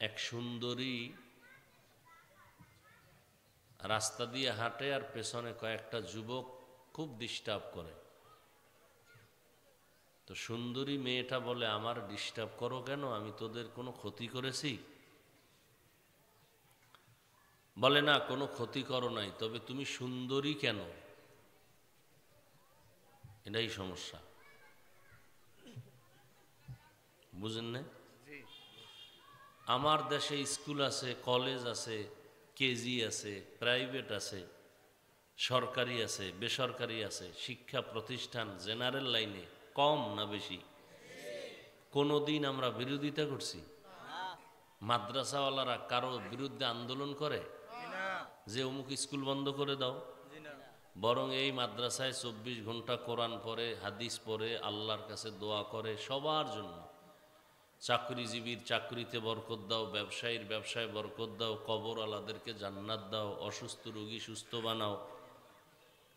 এক সুন্দরী রাস্তা দিয়ে হাঁটে আর পেছনে কয়েকটা যুবক খুব ডিস্টার্ব করে। তো সুন্দরী মেয়েটা বলে, আমার ডিস্টার্ব করো কেন? আমি তোদের কোনো ক্ষতি করেছি? বলে, না, কোনো ক্ষতি করো নাই, তবে তুমি সুন্দরী কেন? এটাই সমস্যা, বুঝেন না? আমার দেশে স্কুল আছে, কলেজ আছে, কেজি আছে, প্রাইভেট আছে, সরকারি আছে, বেসরকারি আছে, শিক্ষা প্রতিষ্ঠান জেনারেল লাইনে কম না বেশি? কোনোদিন আমরা বিরোধিতা করছি? মাদ্রাসাওয়ালারা কারো বিরুদ্ধে আন্দোলন করে যে অমুক স্কুল বন্ধ করে দাও? বরং এই মাদ্রাসায় 24 ঘন্টা কোরআন পড়ে, হাদিস পড়ে, আল্লাহর কাছে দোয়া করে সবার জন্য। চাকরিজীবীর চাকরিতে বরকত দাও, ব্যবসায়ীর ব্যবসায় বরকত দাও, কবরওয়ালাদেরকে জান্নাত দাও, অসুস্থ রোগী সুস্থ বানাও।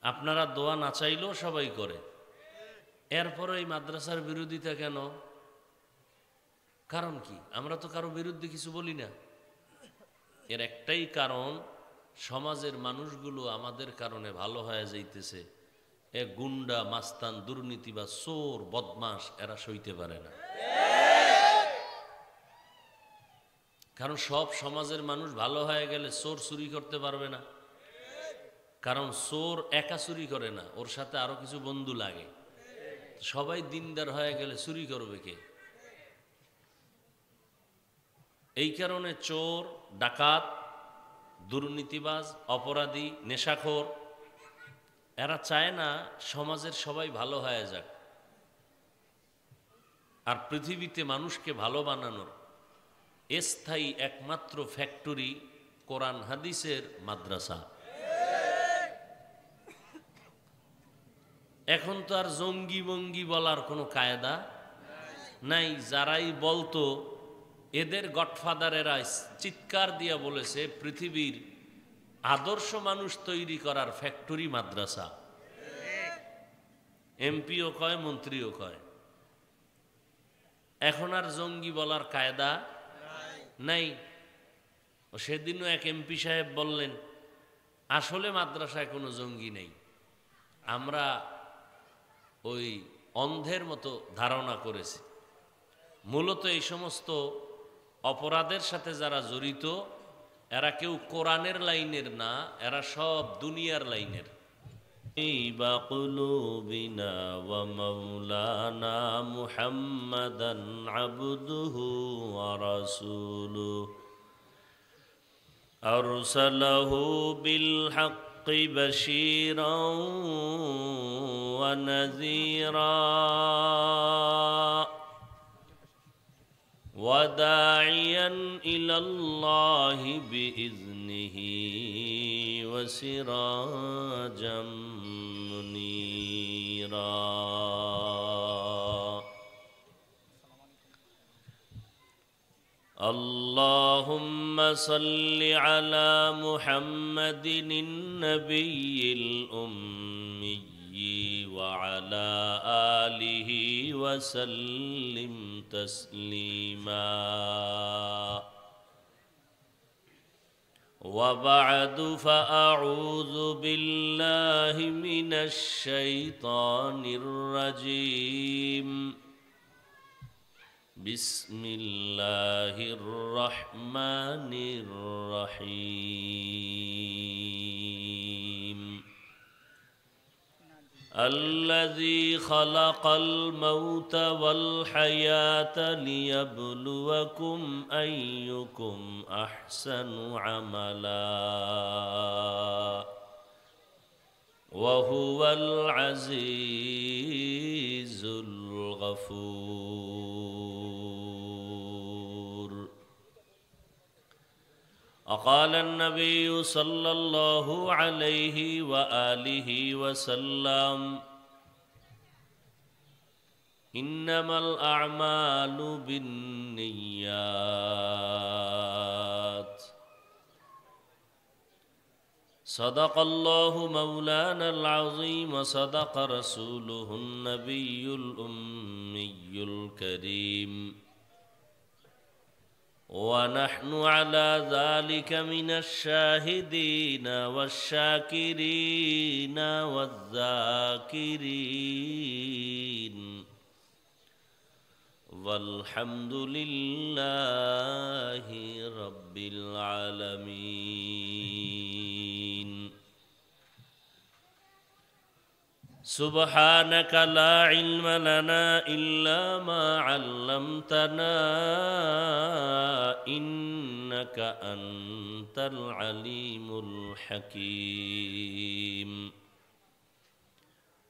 আপনারা দোয়া না চাইলেও সবাই করে। এরপরে এই মাদ্রাসার বিরোধিতা কেন? কারণ কি? আমরা তো কারো বিরুদ্ধে কিছু বলি না। এর একটাই কারণ, সমাজের মানুষগুলো আমাদের কারণে ভালো হয়ে যাইতেছে। এ গুন্ডা, মাস্তান, দুর্নীতি বা চোর, বদমাস এরা সইতে পারে না। কারণ সব সমাজের মানুষ ভালো হয়ে গেলে চোর চুরি করতে পারবে না। কারণ চোর একা চুরি করে না, ওর সাথে আরো কিছু বন্ধু লাগে। সবাই দিনদার হয়ে গেলে চুরি করবে কে? এই কারণে চোর, ডাকাত, দুর্নীতিবাজ, অপরাধী, নেশাখোর এরা চায় না সমাজের সবাই ভালো হয়ে যাক। আর পৃথিবীতে মানুষকে ভালো বানানোর স্থায়ী একমাত্র ফ্যাক্টরি কোরআন হাদিসের মাদ্রাসা। এখন তো আর জঙ্গি বঙ্গি বলার কোনো কায়দা নাই। যারাই বলতো এদের গডফাদারেরা চিৎকার দিয়া বলেছে পৃথিবীর আদর্শ মানুষ তৈরি করার ফ্যাক্টরি মাদ্রাসা। এমপিও কয়, মন্ত্রীও কয়। এখন আর জঙ্গি বলার কায়দা নাই। সেদিনও এক এমপি সাহেব বললেন, আসলে মাদ্রাসায় কোনো জঙ্গি নেই, আমরা ওই অন্ধের মতো ধারণা করেছি। মূলত এই সমস্ত অপরাধের সাথে যারা জড়িত এরা কেউ কোরআনের লাইনের না, এরা সব দুনিয়ার লাইনের। قلوبنا ومولانا محمدا عبده ورسوله أرسله بالحق بشيرا ونذيرا وداعيا إلى الله بإذنه وسراجا منيرا اللهم صل على محمد النبي الأمي وعلى آله وسلم تسليما وبعد فأعوذ بالله من الشيطان الرجيم بسم الله الرحمن الرحيم الذي خلق الموت والحياة ليبلوكم أيكم أحسن عملا وهو العزيز الغفور. وقال النبي صلى الله عليه وآله وسلم إنما الأعمال بالنيات صدق الله مولانا العظيم وصدق رسوله النبي الأمي الكريم ونحن على ذلك من الشاهدين والشاكرين والذاكرين والحمد لله رب العالمين. سبحانك لا علم لنا إلا ما علمتنا إنك أنت العليم الحكيم.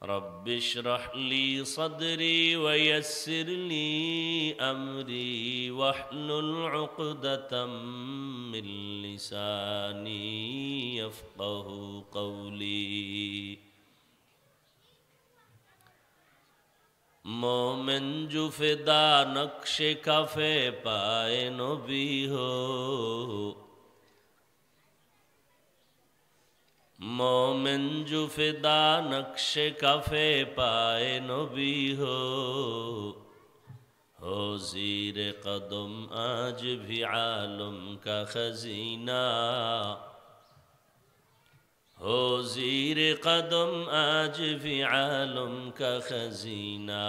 رب اشرح لي صدري ويسر لي أمري واحلل عقدة من لساني يفقه قولي. مومن جو فدا نقش کفے پائے نبی ہو، مومن جو فدا نقش کفے پائے نبی ہو زیر قدم آج بھی عالم کا خزینہ، ہو زیر قدم آج بھی عالم کا خزینہ.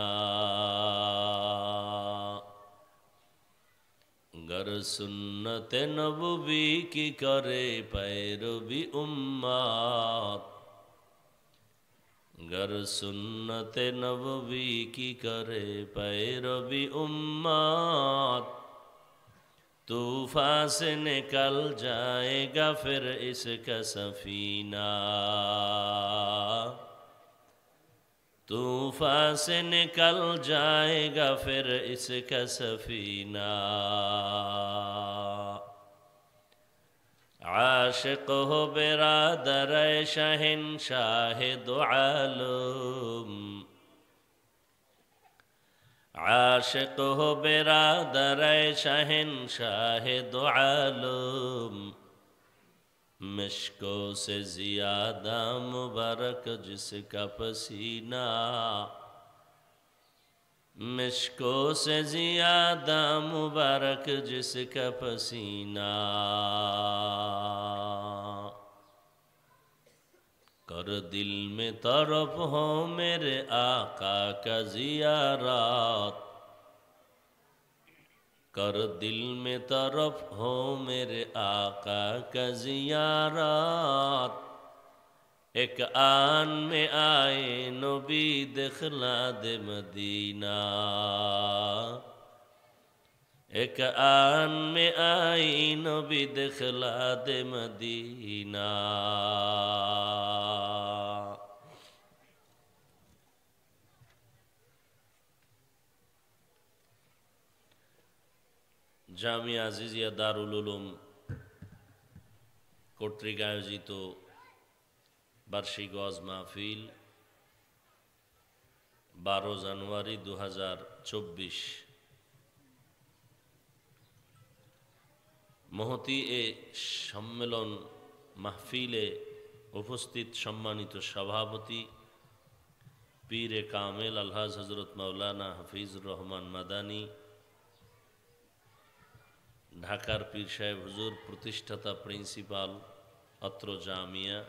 گر سنت نبوی کی کرے پیروی امت، گر سنت نبوی کی کرے پیروی امت، طوفان سے نکل جائے گا پھر اس کا سفینہ، طوفان سے نکل جائے گا پھر اس کا سفینہ. عاشق ہو برادر شہنشاہ دو عالم، عاشق ہو برادر شہنشاہ دو عالم، مشکوں سے زیادہ مبارک جس کا پسینہ، مشکوں سے زیادہ مبارک جس کا پسینہ. کر دل میں طرف ہو میرے آقا کا زیارات، کر دل میں طرف ہو میرے آقا کا زیارات. ایک آن میں آئے نبی دکھلا دے مدینہ، ایک آن میں آئی نبی دکھلا دے مدینہ. জামিয়া আজিজিয়া দারুল উলুম কর্তৃক আয়োজিত বার্ষিক ওয়াজ মাহফিল 12 জানুয়ারি 2024 মহতী এ সম্মেলন মাহফিলে উপস্থিত সম্মানিত সভাপতি পীরে কামেল আলহাজ হযরত মাওলানা হাফিজুর রহমান মাদানী, ঢাকার পীর সাহেব হুজুর প্রতিষ্ঠাতা প্রিন্সিপাল অত্র জামিয়া,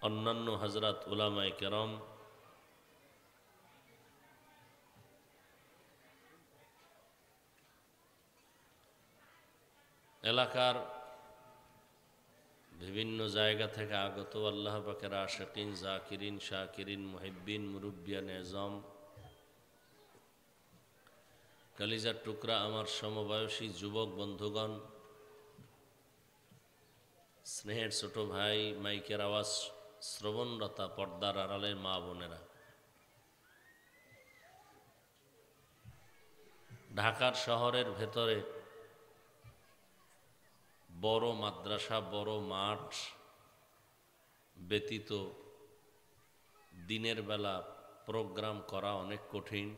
অন্যান্য হযরত উলামায়ে কেরাম, এলাকার বিভিন্ন জায়গা থেকে আগত আল্লাহ পাকের আশিকিন, জাকিরিন, শাকিরিন, মুহিব্বিন, মুরব্বিয়ান এজম, কালিজার টুকরা আমার সমবয়সী যুবক বন্ধুগণ, স্নেহের ছোট ভাই, মাইকের আওয়াজ শ্রবণরতা পর্দার আড়ালের মা বোনেরা, ঢাকার শহরের ভেতরে বড় মাদ্রাসা, বড় মাঠ ব্যতীত দিনের বেলা প্রোগ্রাম করা অনেক কঠিন,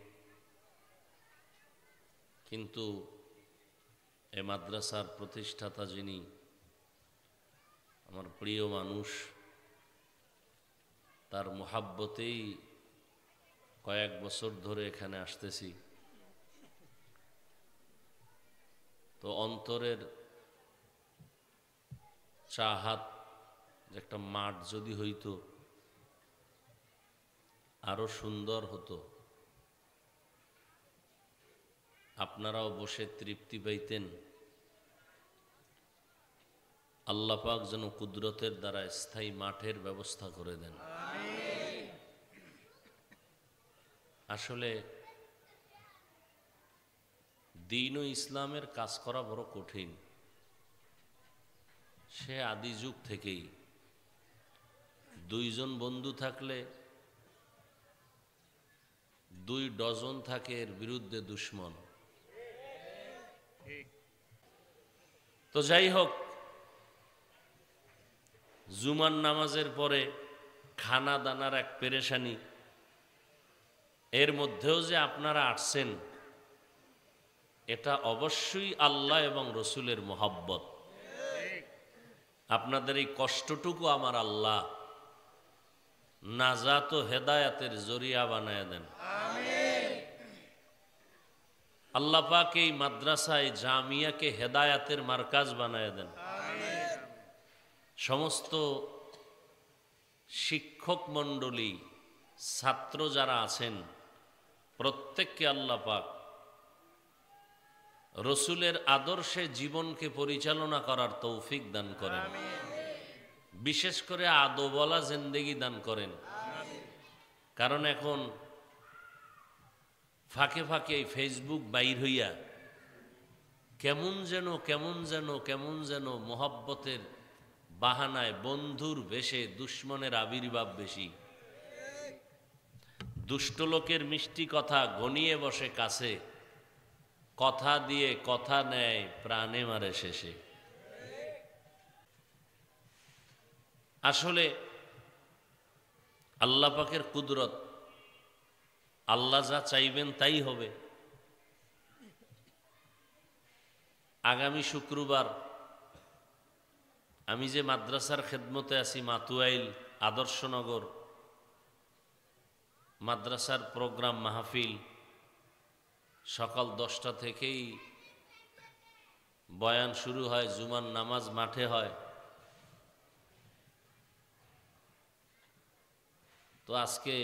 কিন্তু এ মাদ্রাসার প্রতিষ্ঠাতা যিনি আমার প্রিয় মানুষ, তার মুহাব্বতেই কয়েক বছর ধরে এখানে আসতেছি, তো অন্তরের চাহাত যে একটা মাঠ যদি হইতো আরো সুন্দর হতো, আপনারাও বসে তৃপ্তি পাইতেন। আল্লাহ পাক যেন কুদরতের দ্বারা স্থায়ী মাঠের ব্যবস্থা করে দেন। আসলে দ্বীন ও ইসলামের কাজ করা বড় কঠিন। সে আদি যুগ থেকেই দুইজন বন্ধু থাকলে 2 ডজন থাকে এর বিরুদ্ধে দুশ্মন। তো যাই হোক, জুমার নামাজের পরে খানা দানার এক পেরেশানি, এর মধ্যেও যে আপনারা আসছেন এটা অবশ্যই আল্লাহ এবং রসুলের মোহাব্বত। আপনাদের এই কষ্টটুকু আমার আল্লাহ নাজাত ও হেদায়াতের জরিয়া বানায় দেন। আল্লাহ পাক এই মাদ্রাসায় জামিয়াকে হেদায়াতের মার্কাজ বানায় দেন। সমস্ত শিক্ষক মণ্ডলী, ছাত্র যারা আছেন প্রত্যেককে আল্লাহ পাক রসুলের আদর্শে জীবনকে পরিচালনা করার তৌফিক দান করেন, বিশেষ করে আদবওয়ালা জিন্দেগি দান করেন। কারণ এখন ফাঁকে ফাঁকে ফেসবুক বাইর হইয়া কেমন যেন মোহাব্বতের বাহানায় বন্ধুর বেশে দুশ্মনের আবির্ভাব বেশি। দুষ্ট লোকের মিষ্টি কথা ঘনিয়ে বসে কাছে, কথা দিয়ে কথা নেয় প্রাণে মারে শেষে। আসলে আল্লাহ পাকের কুদরত, আল্লাহ যা চাইবেন তাই হবে। আগামী শুক্রবার আমি যে মাদ্রাসার খেদমতে আছি মাতুয়াইল আদর্শনগর, মাদ্রাসার প্রোগ্রাম মাহফিল সকাল 10টা থেকেই বয়ান শুরু হয়, জুমার নামাজ মাঠে হয়। তো আজকে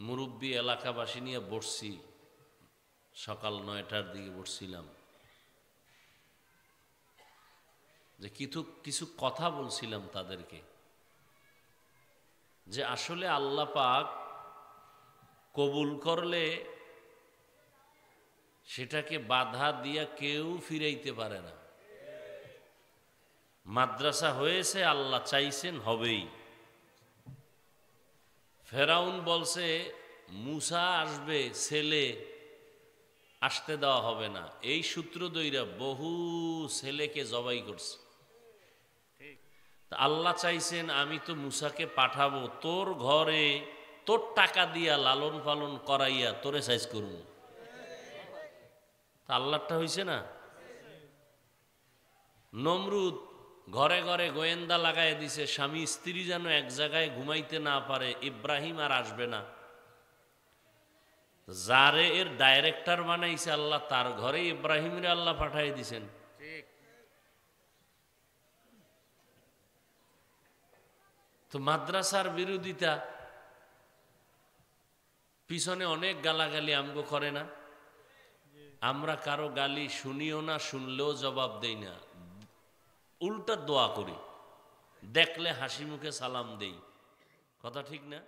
মুরব্বী এলাকাবাসী নিয়ে বসছি, সকাল 9টার দিকে বসছিলাম, যে কিছু কথা বলছিলাম তাদেরকে, যে আসলে আল্লাহ পাক কবুল করলে সেটাকে বাধা দিয়া কেউ ফিরাইতে পারে না। মাদ্রাসা হয়েছে, আল্লাহ চাইছেন হবেই। ফেরাউন বলছে মুসা আসবে, ছেলে আসতে দেওয়া হবে না, এই সূত্র দইরা বহু ছেলেকে জবাই করছে। আল্লাহ চাইছেন আমি তো মুসাকে পাঠাবো তোর ঘরে, তোর টাকা দিয়া লালন পালন করাইয়া তোরে সাইজ করুন। আল্লাহটা হইছে না। নমরুদ ঘরে ঘরে গোয়েন্দা লাগাই দিছে, স্বামী স্ত্রী যেন এক জায়গায় ঘুমাইতে না পারে, ইব্রাহিম আর আসবে না। যারে এর ডাইরেক্টর বানাইছে আল্লাহ, তার ঘরে ইব্রাহিমরে আল্লাহ পাঠাই দিছেন। তো মাদ্রাসার বিরোধিতা পিছনে অনেক গালাগালি আমগো করে না, আমরা কারো গালি শুনিও না, শুনলেও জবাব দেই না, উল্টা দোয়া করি, দেখলে হাসি মুখে সালাম দেই। কথা ঠিক না?